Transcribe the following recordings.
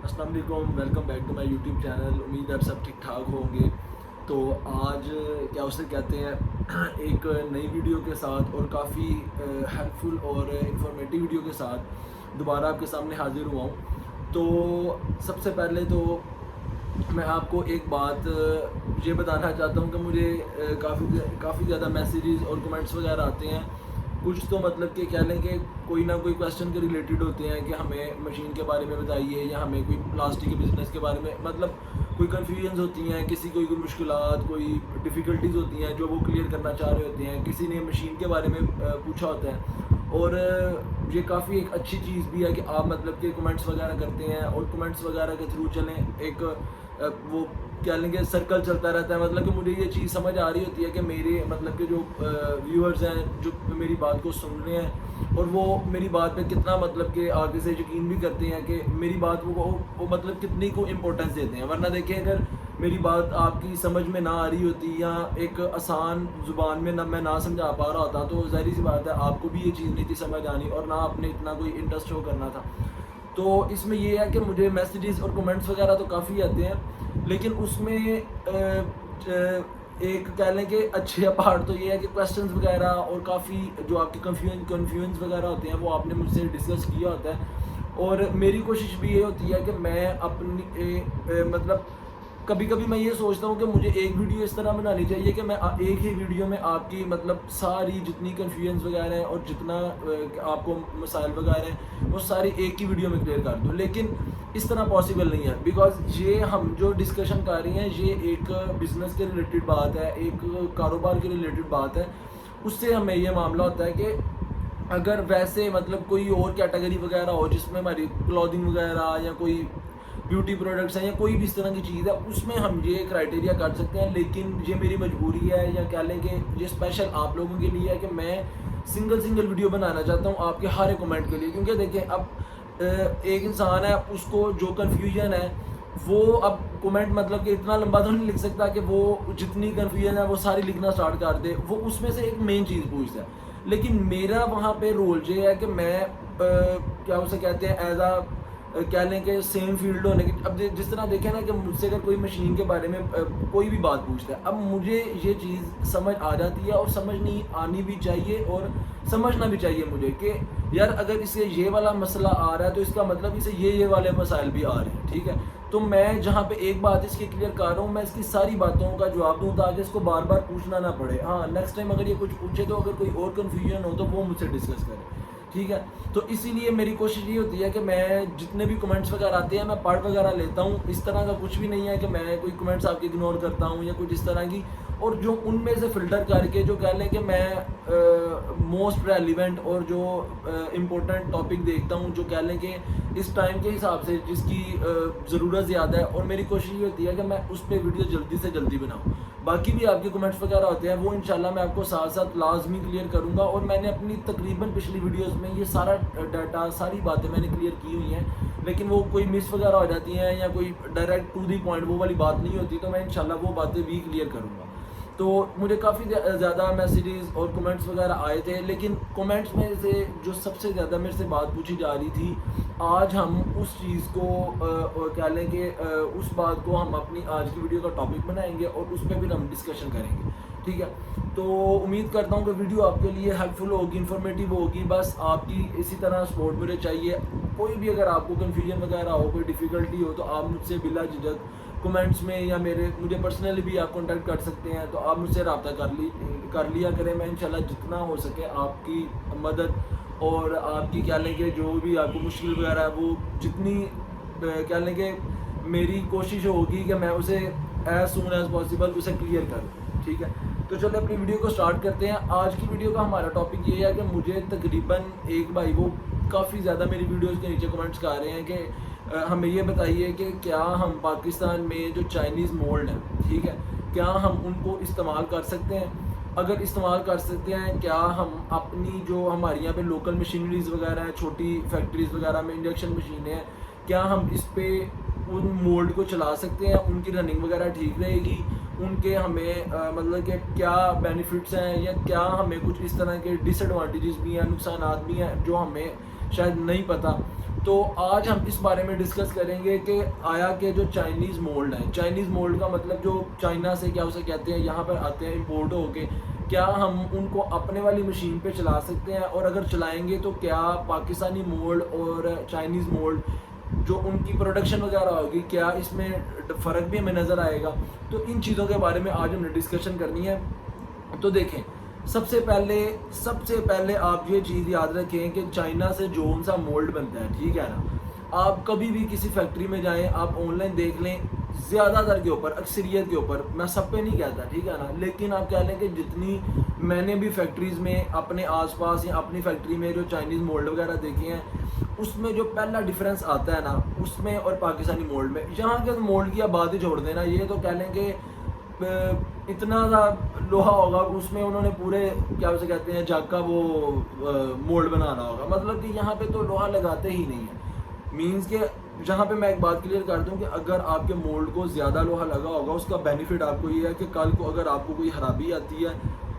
السلام علیکم، welcome back to my YouTube channel. امید ہے آپ سب ٹھیک ٹھاک ہوں گے. تو آج کیا اسے کہتے ہیں ایک نئی ویڈیو کے ساتھ اور کافی ہیلپ فل اور انفارمیٹیو ویڈیو کے ساتھ دوبارہ آپ کے سامنے حاضر ہوا ہوں. تو سب سے پہلے تو میں آپ کو ایک بات یہ بتانا چاہتا ہوں کہ مجھے کافی زیادہ میسیجز اور کمنٹس وغیرہ آتے ہیں. کچھ تو مطلب کہ کہہ لیں کہ کوئی نہ کوئی کویشچن کے ریلیٹڈ ہوتے ہیں کہ ہمیں مشین کے بارے میں بتائیے یا ہمیں کوئی پلاسٹک کے بزنس کے بارے میں، مطلب کوئی کنفیوژنز ہوتی ہیں، کسی کوئی مشکلات، کوئی ڈیفیکلٹیز ہوتی ہیں جو وہ کلیئر کرنا چاہ رہے ہوتے ہیں. کسی نے مشین کے بارے میں پوچھا ہوتا ہے. اور یہ کافی ایک اچھی چیز بھی ہے کہ آپ مطلب کہ کمنٹس وغیرہ کرتے ہیں اور کمنٹس وغیرہ کے تھرو چلیں ایک وہ کیا لیں گے سرکل چلتا رہتا ہے. مطلب کہ مجھے یہ چیز سمجھ آ رہی ہوتی ہے کہ میرے مطلب کہ جو ویورز ہیں جو میری بات کو سن رہے ہیں اور وہ میری بات پہ کتنا مطلب کہ آگے سے یقین بھی کرتے ہیں کہ میری بات وہ مطلب کتنی کو امپورٹنس دیتے ہیں. ورنہ دیکھیں اگر میری بات آپ کی سمجھ میں نہ آ رہی ہوتی یا ایک آسان زبان میں میں نہ سمجھا پا رہا ہوتا تو ظاہری سی بات ہے آپ کو بھی یہ چیز نہیں تھی سمجھ آنی اور نہ آپ نے اتنا کوئی انٹرسٹ شو کرنا تھا. تو اس میں یہ ہے کہ مجھے میسیجز اور کمنٹس وغیرہ تو کافی آتے ہیں، لیکن اس میں ایک کہہ لیں کہ اچھے پارٹ تو یہ ہے کہ کویشچنز وغیرہ اور کافی جو آپ کے کنفیوژنس وغیرہ ہوتے ہیں وہ آپ نے مجھ سے ڈسکس کیا ہوتا ہے. اور میری کوشش بھی یہ ہوتی ہے کہ میں اپنی مطلب کبھی کبھی میں یہ سوچتا ہوں کہ مجھے ایک ویڈیو اس طرح بنانی چاہیے کہ میں ایک ہی ویڈیو میں آپ کی مطلب ساری جتنی کنفیوژنس وغیرہ ہیں اور جتنا آپ کو مسائل وغیرہ ہیں وہ ساری ایک ہی ویڈیو میں کلیئر کر دوں. لیکن اس طرح پاسبل نہیں ہے، بیکاز یہ ہم جو ڈسکشن کر رہے ہیں یہ ایک بزنس کے ریلیٹڈ بات ہے، ایک کاروبار کے ریلیٹڈ بات ہے. اس سے ہمیں یہ معاملہ ہوتا ہے کہ اگر ویسے مطلب کوئی اور کیٹیگری وغیرہ ہو جس میں ہماری کلودنگ وغیرہ یا کوئی بیوٹی پروڈکٹس ہیں یا کوئی بھی اس طرح کی چیز ہے اس میں ہم یہ کرائٹیریا کر سکتے ہیں. لیکن یہ میری مجبوری ہے یا کہہ لیں کہ یہ اسپیشل آپ لوگوں کے لیے ہے کہ میں سنگل ویڈیو بنانا چاہتا ہوں آپ کے ہر ایک کمنٹ کے لیے. کیونکہ دیکھیں اب ایک انسان ہے، اس کو جو کنفیوژن ہے وہ اب کمنٹ مطلب کہ اتنا لمبا تو نہیں لکھ سکتا کہ وہ جتنی کنفیوژن ہے وہ ساری لکھنا سٹارٹ کر دے. وہ اس میں سے ایک مین چیز پوچھتا ہے. لیکن میرا وہاں پہ رول یہ ہے کہ میں کیا اسے کہتے ہیں ایز کہہ لیں کہ سیم فیلڈ ہونے کی. اب جس طرح دیکھیں نا کہ مجھ سے اگر کوئی مشین کے بارے میں کوئی بھی بات پوچھتا ہے، اب مجھے یہ چیز سمجھ آ جاتی ہے اور سمجھنی آنی بھی چاہیے اور سمجھنا بھی چاہیے مجھے کہ یار اگر اسے یہ والا مسئلہ آ رہا ہے تو اس کا مطلب اسے یہ والے مسائل بھی آ رہے ہیں. ٹھیک ہے، تو میں جہاں پہ ایک بات اس کی کلیئر کر رہا ہوں میں اس کی ساری باتوں کا جواب دوں تاکہ اس کو بار بار پوچھنا نہ پڑے. ہاں نیکسٹ ٹائم اگر یہ کچھ پوچھے تو اگر کوئی اور کنفیوژن ہو تو وہ مجھ سے ڈسکس کرے. ٹھیک ہے، تو اسی لیے میری کوشش یہ ہوتی ہے کہ میں جتنے بھی کمنٹس وغیرہ آتے ہیں میں پڑھ وغیرہ لیتا ہوں. اس طرح کا کچھ بھی نہیں ہے کہ میں کوئی کمنٹس آپ کے اگنور کرتا ہوں یا کچھ اس طرح کی. اور جو ان میں سے فلٹر کر کے جو کہہ لیں کہ میں موسٹ ریلیونٹ اور جو امپورٹنٹ ٹاپک دیکھتا ہوں جو کہہ لیں کہ اس ٹائم کے حساب سے جس کی ضرورت زیادہ ہے، اور میری کوشش یہ ہوتی ہے کہ میں اس پہ ویڈیو جلدی سے جلدی بناؤں. باقی بھی آپ کے کمنٹس وغیرہ ہوتے ہیں وہ انشاءاللہ میں آپ کو ساتھ ساتھ لازمی کلیئر کروں گا. اور میں نے اپنی تقریباً پچھلی ویڈیوز میں یہ سارا ڈیٹا ساری باتیں میں نے کلیئر کی ہوئی ہیں. لیکن وہ کوئی مس وغیرہ ہو جاتی ہیں یا کوئی ڈائریکٹ ٹو دی پوائنٹ وہ والی بات نہیں ہوتی تو میں انشاءاللہ وہ باتیں بھی کلیئر کروں گا. تو مجھے کافی زیادہ میسیجز اور کمنٹس وغیرہ آئے تھے، لیکن کمنٹس میں سے جو سب سے زیادہ میرے سے بات پوچھی جا رہی تھی آج ہم اس چیز کو کہہ لیں کہ اس بات کو ہم اپنی آج کی ویڈیو کا ٹاپک بنائیں گے اور اس پہ پھر ہم ڈسکشن کریں گے. ٹھیک ہے، تو امید کرتا ہوں کہ ویڈیو آپ کے لیے ہیلپ فل ہوگی، انفارمیٹیو ہوگی. بس آپ کی اسی طرح سپورٹ مجھے چاہیے. کوئی بھی اگر آپ کو کنفیوژن وغیرہ ہو، کوئی ڈیفیکلٹی ہو تو آپ مجھ سے بلا جھجک کمنٹس میں یا مجھے پرسنلی بھی آپ کانٹیکٹ کر سکتے ہیں. تو آپ مجھ سے رابطہ کر لیا کریں. میں انشاءاللہ جتنا ہو سکے آپ کی مدد اور آپ کی کہہ لیں کہ جو بھی آپ کو مشکل وغیرہ ہے وہ جتنی کہہ لیں کہ میری کوشش ہوگی کہ میں اسے ایز سون ایز پاسبل اسے کلیئر کروں. ٹھیک ہے، تو چلے اپنی ویڈیو کو سٹارٹ کرتے ہیں. آج کی ویڈیو کا ہمارا ٹاپک یہ ہے کہ مجھے تقریباً ایک بھائی وہ کافی زیادہ میری ویڈیوز کے نیچے کمنٹس کر رہے ہیں کہ ہمیں یہ بتائیے کہ کیا ہم پاکستان میں جو چائنیز مولڈ ہیں، ٹھیک ہے، کیا ہم ان کو استعمال کر سکتے ہیں؟ اگر استعمال کر سکتے ہیں کیا ہم اپنی جو ہمارے یہاں پہ لوکل مشینریز وغیرہ ہیں، چھوٹی فیکٹریز وغیرہ میں انڈکشن مشینیں ہیں، کیا ہم اس پہ ان مولڈ کو چلا سکتے ہیں؟ ان کی رننگ وغیرہ ٹھیک رہے گی؟ ان کے ہمیں مطلب کہ کیا بینیفٹس ہیں یا کیا ہمیں کچھ اس طرح کے ڈس ایڈوانٹیجز بھی ہیں، نقصانات بھی ہیں جو ہمیں شاید نہیں پتہ. تو آج ہم اس بارے میں ڈسکس کریں گے کہ آیا کہ جو چائنیز مولڈ ہے، چائنیز مولڈ کا مطلب جو چائنا سے کیا اسے کہتے ہیں یہاں پر آتے ہیں امپورٹ ہو کے، کیا ہم ان کو اپنے والی مشین پہ چلا سکتے ہیں، اور اگر چلائیں گے تو کیا پاکستانی مولڈ اور چائنیز مولڈ جو ان کی پروڈکشن وغیرہ ہوگی کیا اس میں فرق بھی ہمیں نظر آئے گا. تو ان چیزوں کے بارے میں آج ہم نے ڈسکشن کرنی ہے. تو دیکھیں، سب سے پہلے آپ یہ چیز یاد رکھیں کہ چائنا سے جو سا مولڈ بنتا ہے، ٹھیک ہے نا، آپ کبھی بھی کسی فیکٹری میں جائیں، آپ آن لائن دیکھ لیں، زیادہ تر کے اوپر، اکثریت کے اوپر، میں سب پہ نہیں کہتا، ٹھیک ہے نا، لیکن آپ کہہ لیں کہ جتنی میں نے بھی فیکٹریز میں اپنے آس پاس یا اپنی فیکٹری میں جو چائنیز مولڈ وغیرہ دیکھے ہیں، اس میں جو پہلا ڈفرینس آتا ہے نا اس میں اور پاکستانی مولڈ میں، یہاں کے مولڈ کی آپ بات ہی چھوڑ دیں نا، یہ تو کہہ لیں کہ اتنا سا لوہا ہوگا اس میں انہوں نے پورے کیا اسے کہتے ہیں جگ کا وہ مولڈ بنانا ہوگا، مطلب کہ یہاں پہ تو لوہا لگاتے ہی نہیں ہے. مینس کہ جہاں پہ میں ایک بات کلیئر کر دوں کہ اگر آپ کے مولڈ کو زیادہ لوہا لگا ہوگا، اس کا بینیفٹ آپ کو یہ ہے کہ کل کو اگر آپ کو کوئی خرابی آتی ہے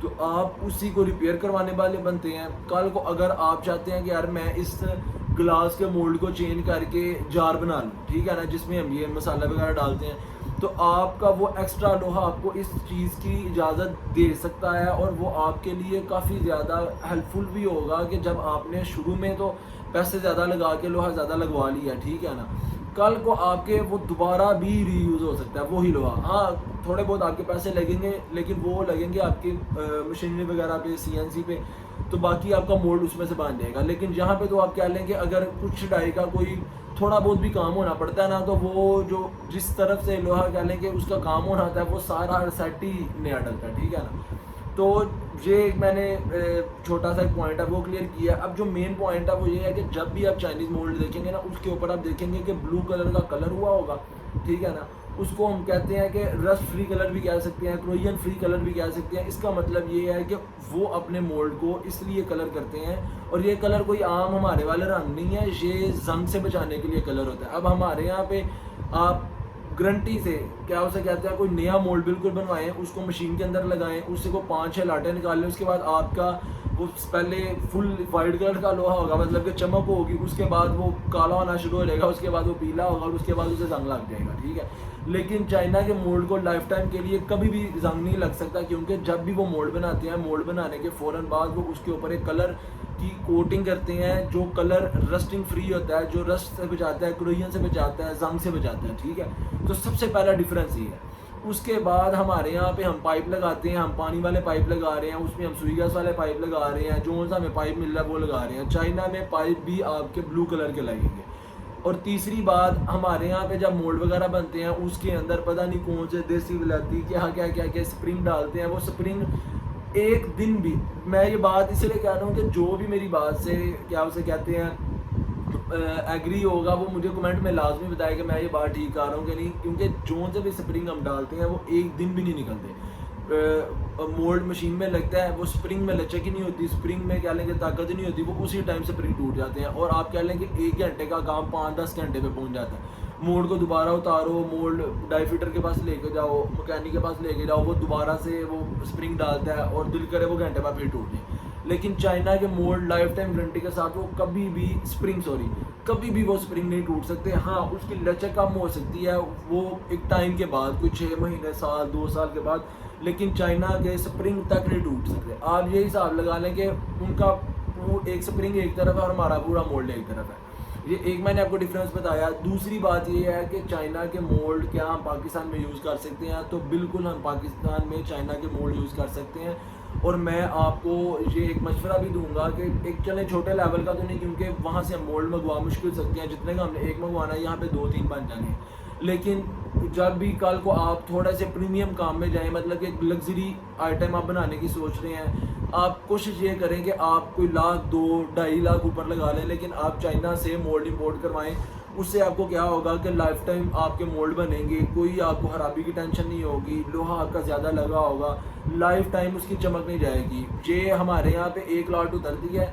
تو آپ اسی کو ریپیئر کروانے والے بنتے ہیں. کل کو اگر آپ چاہتے ہیں کہ یار میں اس گلاس کے مولڈ کو چینج کر کے جار بنا لوں، ٹھیک ہے نا، جس میں ہم یہ مسالہ وغیرہ ڈالتے ہیں، تو آپ کا وہ ایکسٹرا لوہا آپ کو اس چیز کی اجازت دے سکتا ہے، اور وہ آپ کے لیے کافی زیادہ ہیلپ فل بھی ہوگا کہ جب آپ نے شروع میں تو پیسے زیادہ لگا کے لوہا زیادہ لگوا لیا، ٹھیک ہے نا، کل کو آپ کے وہ دوبارہ بھی ری یوز ہو سکتا ہے وہی لوہا. ہاں تھوڑے بہت آپ کے پیسے لگیں گے، لیکن وہ لگیں گے آپ کی مشینری وغیرہ پہ، CNC پہ، تو باقی آپ کا مولڈ اس میں سے بن جائے گا. لیکن جہاں پہ تو آپ کہہ لیں کہ اگر کچھ ڈائی کا کوئی تھوڑا بہت بھی کام ہونا پڑتا ہے نا، تو وہ جو جس طرف سے لوہا کہہ لیں کہ اس کا کام ہونا ہوتا ہے وہ سارا سیٹ ہی نیا ڈلتا ہے، ٹھیک ہے نا. تو یہ ایک میں نے چھوٹا سا ایک پوائنٹ ہے وہ کلیئر کیا. اب جو مین پوائنٹ ہے وہ یہ ہے کہ جب بھی آپ چائنیز مولڈ دیکھیں گے نا، اس کے اوپر آپ دیکھیں گے کہ بلو کلر کا کلر ہوا ہوگا، ٹھیک ہے نا. اس کو ہم کہتے ہیں کہ رسٹ فری کلر بھی کہہ سکتے ہیں، کروئین فری کلر بھی کہہ سکتے ہیں. اس کا مطلب یہ ہے کہ وہ اپنے مولڈ کو اس لیے کلر کرتے ہیں، اور یہ کلر کوئی عام ہمارے والے رنگ نہیں ہے، یہ زنگ سے بچانے کے لیے کلر ہوتا ہے. اب ہمارے یہاں پہ آپ گرنٹی سے کیا اسے کہتے ہیں کوئی نیا مولڈ بالکل بنوائیں، اس کو مشین کے اندر لگائیں، اس سے کو 5-6 لاٹیں نکال لیں، اس کے بعد آپ کا وہ پہلے فل وائٹ کلر کا لوہا ہوگا، مطلب کہ چمک ہوگی، اس کے بعد وہ کالا ہونا شروع ہو جائے گا، اس کے بعد وہ پیلا ہوگا، اور اس کے بعد اسے زنگ لگ جائے گا، ٹھیک ہے. لیکن چائنا کے مولڈ کو لائف ٹائم کے لیے کبھی بھی زنگ نہیں لگ سکتا، کیونکہ جب بھی وہ مولڈ بناتے ہیں، مولڈ بنانے کے فوراً بعد وہ اس کے اوپر ایک کلر کی کوٹنگ کرتے ہیں، جو کلر رسٹنگ فری ہوتا ہے، جو رسٹ سے بچاتا ہے، کروئین سے بچاتا ہے، زنگ سے بچاتا ہے، ٹھیک ہے. تو سب سے پہلا ڈفرینس یہ ہے. اس کے بعد ہمارے یہاں پہ ہم پائپ لگاتے ہیں، ہم پانی والے پائپ لگا رہے ہیں، اس میں ہم سوئی گیس والے پائپ لگا رہے ہیں، جو سا ہمیں پائپ مل رہا ہے وہ لگا رہے ہیں. چائنا میں پائپ بھی آپ کے بلو کلر کے لگیں گے. اور تیسری بات، ہمارے یہاں پہ جب مولڈ وغیرہ بنتے ہیں اس کے اندر پتہ نہیں کون سے دیسی ولادی کیا اسپرنگ ڈالتے ہیں. وہ اسپرنگ ایک دن بھی، میں یہ بات اس لیے کہہ رہا ہوں کہ جو بھی میری بات سے کیا اسے کہتے ہیں ایگری ہوگا وہ مجھے کمنٹ میں لازمی بتائے کہ میں یہ بات ٹھیک کر رہا ہوں کہ نہیں، کیونکہ جو سے بھی اسپرنگ ہم ڈالتے ہیں وہ ایک دن بھی نہیں نکلتے. مولڈ مشین میں لگتا ہے، وہ اسپرنگ میں لچک ہی نہیں ہوتی، اسپرنگ میں کہہ لیں کہ طاقت ہی نہیں ہوتی، وہ اسی ٹائم اسپرنگ ٹوٹ جاتے ہیں، اور آپ کہہ لیں کہ 1 گھنٹے کا کام 5-10 گھنٹے پہ پہنچ جاتا ہے. مولڈ کو دوبارہ اتارو، مولڈ ڈائی فٹر کے پاس لے کے جاؤ، مکینک کے پاس لے کے جاؤ، وہ دوبارہ سے وہ اسپرنگ ڈالتا ہے، اور دل کرے وہ گھنٹے بعد پھر ٹوٹ جائے. لیکن چائنا کے مولڈ لائف ٹائم گارنٹی کے ساتھ وہ کبھی بھی وہ اسپرنگ نہیں ٹوٹ سکتے. ہاں اس کی لچک کم ہو سکتی ہے وہ ایک ٹائم کے بعد، کوئی 6 مہینے، سال، 2 سال کے بعد، لیکن چائنا کے اسپرنگ تک نہیں ٹوٹ سکتے. آپ یہ حساب لگا لیں کہ ان کا ایک اسپرنگ ایک طرف ہے اور ہمارا پورا مولڈ ایک طرف ہے. یہ ایک میں نے آپ کو ڈفرینس بتایا. دوسری بات یہ ہے کہ چائنا کے مولڈ کیا ہم پاکستان میں یوز کر سکتے ہیں؟ تو بالکل ہم پاکستان میں چائنا کے مولڈ یوز کر سکتے ہیں. اور میں آپ کو یہ ایک مشورہ بھی دوں گا کہ ایک چلیں چھوٹے لیول کا تو نہیں، کیونکہ وہاں سے ہم مولڈ منگوا مشکل سکتے ہیں، جتنے کا ہم نے ایک منگوانا ہے یہاں پہ 2-3 بن جانے ہیں. لیکن جب بھی کل کو آپ تھوڑا سے پریمیم کام میں جائیں، مطلب کہ ایک لگژری آئٹم آپ بنانے کی سوچ رہے ہیں، آپ کوشش یہ کریں کہ آپ کوئی 1,00,000 2-2.5 لاکھ اوپر لگا لیں، لیکن آپ چائنا سے مولڈ امپورٹ کروائیں. اس سے آپ کو کیا ہوگا کہ لائف ٹائم آپ کے مولڈ بنیں گے، کوئی آپ کو خرابی کی ٹینشن نہیں ہوگی، لوہا آپ کا زیادہ لگا ہوگا، لائف ٹائم اس کی چمک نہیں جائے گی. یہ ہمارے یہاں پہ 1 لاٹ اترتی ہے،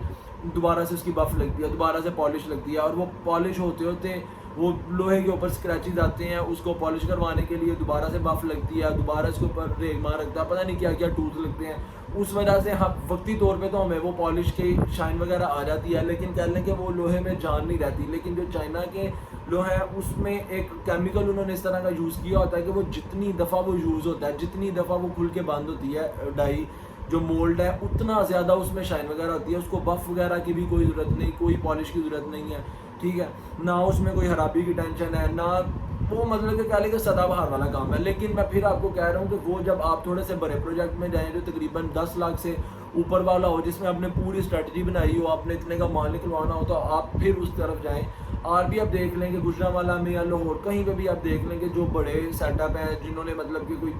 دوبارہ سے اس کی بف لگتی ہے، دوبارہ سے پالش لگتی ہے، اور وہ پالش ہوتے ہوتے وہ لوہے کے اوپر اسکریچز آتے ہیں, اس کو پالش کروانے کے لیے دوبارہ سے بف لگتی ہے, دوبارہ اس کے اوپر ریگمار رکھتا ہے, پتہ نہیں کیا کیا ٹولز لگتے ہیں. اس وجہ سے ہم وقتی طور پہ تو ہمیں وہ پالش کی شائن وغیرہ آ جاتی ہے, لیکن کہہ لیں کہ وہ لوہے میں جان نہیں رہتی. لیکن جو چائنا کے لوہے ہیں اس میں ایک کیمیکل انہوں نے اس طرح کا یوز کیا ہوتا ہے کہ وہ جتنی دفعہ وہ یوز ہوتا ہے, جتنی دفعہ وہ کھل کے بند ہوتی ہے ڈائی جو مولڈ ہے, اتنا زیادہ اس میں شائن وغیرہ ہوتی ہے. اس کو بف وغیرہ کی بھی کوئی ضرورت نہیں, کوئی پالش کی ضرورت نہیں ہے, ٹھیک ہے, نہ اس میں کوئی خرابی کی ٹینشن ہے, نہ وہ مطلب کہ کہہ لیں کہ سدا بہار والا کام ہے. لیکن میں پھر آپ کو کہہ رہا ہوں کہ وہ جب آپ تھوڑے سے بڑے پروجیکٹ میں جائیں جو تقریباً 10 لاکھ سے اوپر والا ہو, جس میں آپ نے پوری اسٹریٹجی بنائی ہو, آپ نے اتنے کا مال نکلوانا ہو, تو آپ پھر اس طرف جائیں. اور بھی آپ دیکھ لیں کہ گجرانوالہ میں یا لاہور کہیں پہ بھی آپ دیکھ لیں کہ جو بڑے سیٹ اپ ہیں جنہوں نے مطلب کہ کوئی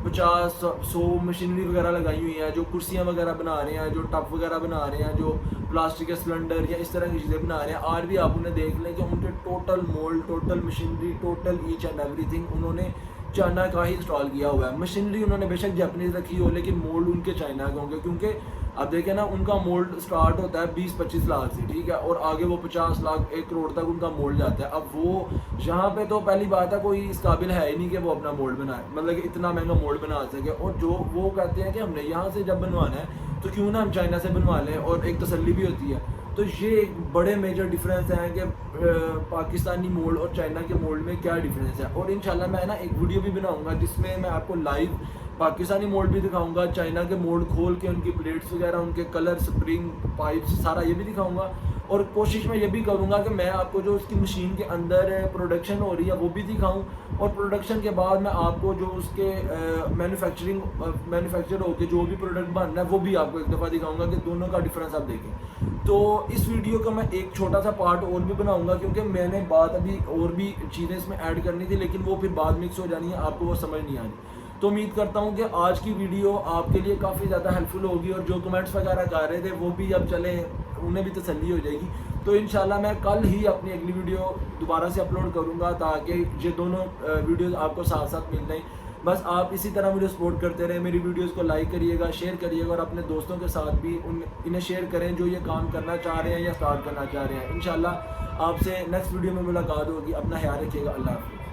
50-100 مشینری وغیرہ لگائی ہوئی ہیں, جو کرسیاں وغیرہ بنا رہے ہیں, جو ٹپ وغیرہ بنا رہے ہیں, جو پلاسٹک کے سلنڈر یا اس طرح کی چیزیں بنا رہے ہیں. آج بھی آپ انہیں دیکھ لیں کہ ان کے total mould, total machinery, total H and everything انہوں نے چائنا کا ہی انسٹال کیا ہوا ہے. مشینری انہوں نے بے شک جاپنیز رکھی ہو, لیکن مولڈ ان کے چائنا کے ہوں گے, کیونکہ اب دیکھیں نا ان کا مولڈ سٹارٹ ہوتا ہے 20-25 لاکھ سے, ٹھیک ہے, اور آگے وہ 50 لاکھ 1 کروڑ تک ان کا مولڈ جاتا ہے. اب وہ یہاں پہ تو پہلی بات ہے کوئی اس قابل ہے ہی نہیں کہ وہ اپنا مولڈ بنائے, مطلب کہ اتنا مہنگا مولڈ بنا سکے. اور جو وہ کہتے ہیں کہ ہم نے یہاں سے جب بنوانا ہے تو کیوں نہ ہم چائنا سے بنوا لیں, اور ایک تسلی بھی ہوتی ہے. تو یہ ایک بڑے میجر ڈفرینس ہیں کہ پاکستانی مولڈ اور چائنا کے مولڈ میں کیا ڈفرینس ہے. اور انشاءاللہ میں نا ایک ویڈیو بھی بناؤں گا جس میں میں آپ کو لائیو پاکستانی مولڈ بھی دکھاؤں گا, چائنا کے مولڈ کھول کے ان کی پلیٹس وغیرہ, ان کے کلر, سپرنگ پائپس, سارا یہ بھی دکھاؤں گا. اور کوشش میں یہ بھی کروں گا کہ میں آپ کو جو اس کی مشین کے اندر پروڈکشن ہو رہی ہے وہ بھی دکھاؤں, اور پروڈکشن کے بعد میں آپ کو جو اس کے مینوفیکچر ہو کے جو بھی پروڈکٹ بننا ہے وہ بھی آپ کو ایک دفعہ دکھاؤں گا کہ دونوں کا ڈفرینس آپ دیکھیں. تو اس ویڈیو کا میں ایک چھوٹا سا پارٹ اور بھی بناؤں گا, کیونکہ میں نے بات ابھی اور بھی چیزیں اس میں ایڈ کرنی تھی, لیکن وہ پھر بعد مکس ہو جانی ہے, آپ کو وہ سمجھ نہیں آنی. تو امید کرتا ہوں کہ آج کی ویڈیو آپ کے لیے کافی زیادہ ہیلپ فل ہوگی, اور جو کمنٹس وغیرہ کر رہے تھے وہ بھی اب چلیں انہیں بھی تسلی ہو جائے گی. تو انشاءاللہ میں کل ہی اپنی اگلی ویڈیو دوبارہ سے اپلوڈ کروں گا, تاکہ یہ دونوں ویڈیوز آپ کو ساتھ ساتھ مل جائیں. بس آپ اسی طرح مجھے سپورٹ کرتے رہیں, میری ویڈیوز کو لائک کریے گا, شیئر کریے گا, اور اپنے دوستوں کے ساتھ بھی انہیں شیئر کریں جو یہ کام کرنا چاہ رہے ہیں یا اسٹارٹ کرنا چاہ رہے ہیں. انشاءاللہ آپ سے نیکسٹ ویڈیو میں ملاقات ہوگی. اپنا خیال رکھیے گا. اللہ حافظ.